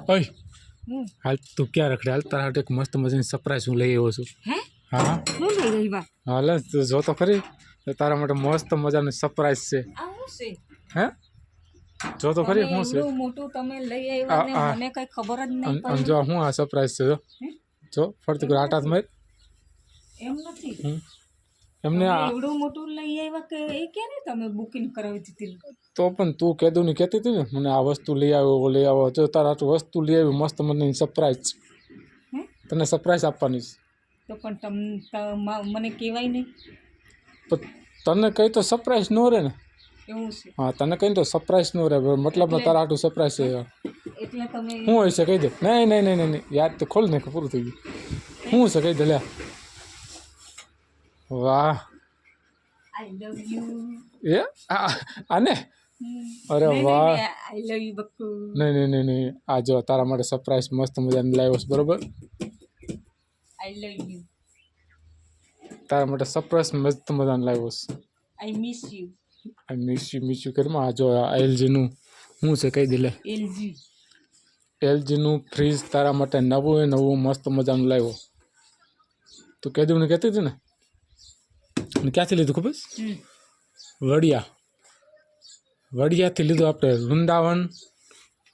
ઓય હાલ તું ક્યાં રખડે હાલ તારા એક મસ્ત મજાની સરપ્રાઈઝ હું લઈ આવ્યો છું હા હું લઈ આવ્યા હાલ તું જો તો ખરી તારા માટે મસ્ત મજાની સરપ્રાઈઝ છે આ હું છે હે જો તો ખરી શું છે એટલું મોટું તમે લઈ આવ્યા ને મને કઈ ખબર જ નહીં અને જો હું આ સરપ્રાઈઝ છે જો ફરતી કોઈ આટાત માર એમ નથી એમને એવડું મોટું લઈ આવ્યા કે એ ક્યારે તમે બુકિંગ કરાવી દીધી તો પણ તું કહેતું ને કહેતી હતી ને મને આ વસ્તુ લઈ આવ્યો જો તારા વસ્તુ લઈ આવી મસ્ત મજાની સરપ્રાઈઝ તને સરપ્રાઈઝ આપવાની તો પણ મને કહેવાય નહીં તને કહી તો સરપ્રાઈઝ ન રહે ને એવું છે હા તને કહી તો સરપ્રાઈઝ ન રહે મતલબમાં તારા આટલું સરપ્રાઈઝ છે એટલે તમે શું હોય છે કહી દે નહીં નહીં નહીં નહીં યાદ તો ખોલ ને પૂરું થઈ ગયું શું છે કહી દે લે વાહ આઈ લવ યુ એ આને અરે વાહ આઈ લવ યુ બક્કુ નહીં નહીં નહીં નહીં આ જો તારા માટે સરપ્રાઈઝ મસ્ત મજાની લાવ્યો છે બરોબર આઈ લવ યુ તારા માટે સરપ્રાઈઝ મસ્ત મજાની લાવ્યો છે I miss you miss you કરીમાં આ જો એલજીનું શું છે કહી દે લે એલજીનું ફ્રીજ તારા માટે નવું એ નવું મસ્ત મજાનું લાવ્યો તું કહી દઉં ને કહેતી હતી ને ક્યાંથી લીધું ખબર વડિયાથી લીધું આપણે વૃંદાવન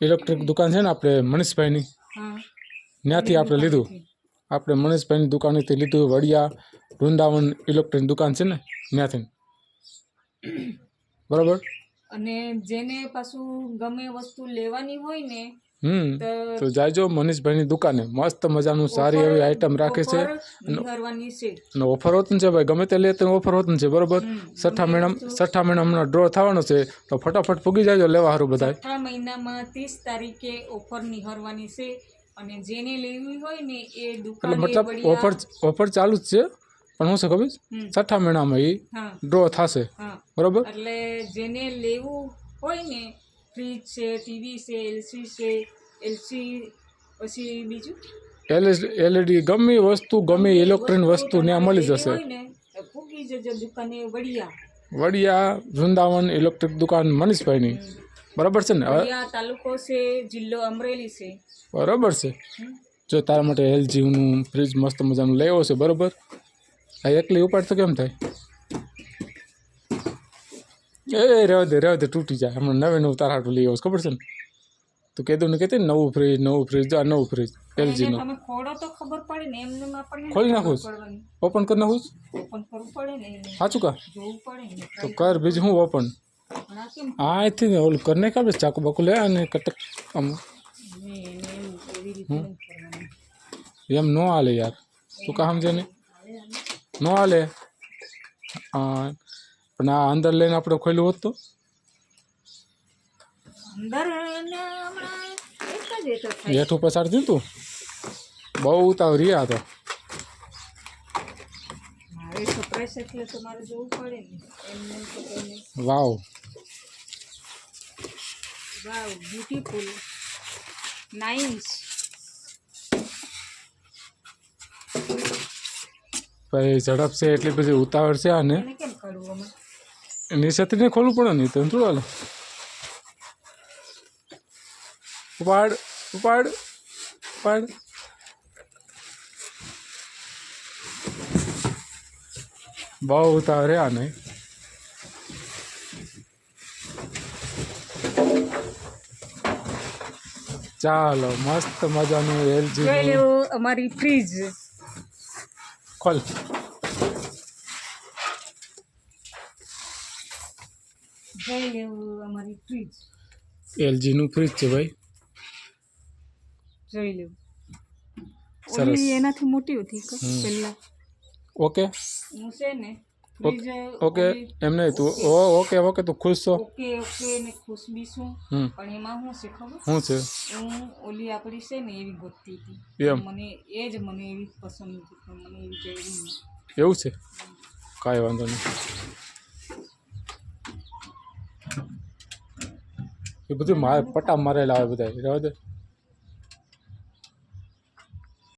ઇલેક્ટ્રિક દુકાન છે ને આપણે મનીષભાઈની ત્યાંથી આપણે લીધું આપણે મનીષભાઈની દુકાનેથી લીધું વડિયા વૃંદાવન ઇલેક્ટ્રિક દુકાન છે ને ત્યાંથી બરાબર અને જેને પાછું ગમે વસ્તુ લેવાની હોય ને તો જાયજો મનીષભાઈની દુકાને મસ્ત મજાનું સારી એવી આઈટમ રાખે છે અને ઓફર હોતું છે ભાઈ ગમે તે લે તો ઓફર હોતું છે બરોબર 6 મહિના હમણાં ડ્રો થવાનો છે તો ફટાફટ પૂગી જાયજો લેવા સારું બધા 6 મહિનામાં 30 તારીખે ઓફર નિહારવાની છે અને જેને લેવી હોય ને એ દુકાને મતલબ ઓફર ચાલુ જ છે પણ હું છે ખબર 6 મહિનામાં એ ડ્રો થશે બરોબર એટલે જેને લેવું હોય ને ફ્રીજ છે ટીવી છે એલસી પછી બીજું એલઈડી ગમે વસ્તુ ગમે ઇલેક્ટ્રોનિક વસ્તુ ત્યાં મળી જશે પૂગી જજો દુકાને વડિયા વૃંદાવન ઇલેક્ટ્રિક દુકાન મનીષભાઈની બરાબર છે ને વડિયા તાલુકો છે જિલ્લો અમરેલી છે બરાબર છે જો તારા માટે એલજીનું ફ્રીજ મસ્ત મજાનું લેવો છે બરાબર આ એકલી ઉપાડ તો કેમ થાય એ રહેવા દે તૂટી જાય હમણાં નવું તારા હાટું લઈ આવ્યો ખબર છે ને તું કહેતું ને કહેતી નવું ફ્રીજ જો આ નવું ફ્રીજ એલજીનું તમે ખોડો તો ખબર પડે ને એમને આપણને ખોલી નાખું ઓપન કરી નાખું ઓપન કરવું પડે ને સાચું કા જોવું પડે ને તો કર બીજું હું ઓપન હા અહીંથી ને ઓલું કરી નાખ આપણે ચાકુ બાકુ લે અને કટક આમ એમ ન હાલે યાર તું કામ છે ને ન હાલે હા પણ આ અંદર લઈને આપણે ખોલ્યું હોત તો હેઠું પસાર થયું તું બહુ ઉતાવ રહ્યા હતા વાવ બ્યુટીફુલ નાઇસ ભાઈ ઝડપ છે એટલી બધી ઉતાવળ છે આને કેમ કરવું અમે એની સાથે ને ખોલવું પડે નહીં તો થોડું હાલે ઉપાડ બહુ ઉતાવળ રે આને ચાલો મસ્ત મજાનું એલજી અમારી ફ્રીજ ખોલ અમારી ફ્રીજ એલજીનું ફ્રીજ છે ભાઈ જોઈ લેવું સરસ એનાથી મોટી હતી પહેલા ઓકે હું છે ને ઓકે એમ નહીં તું ઓકે તું ખુશ છો ઓકે ને ખુશ બી છું પણ એમાં શું છે ખબર શું છે હું ઓલી આપણી છે ને એવી ગોતતી હતી મને એવી પસંદ હતી પણ મને એવી જરૂરી નહીં એવું છે કાંઈ વાંધો નહીં એ બધું મારે પટ્ટા મારેલા આવે બધા રહેવા દે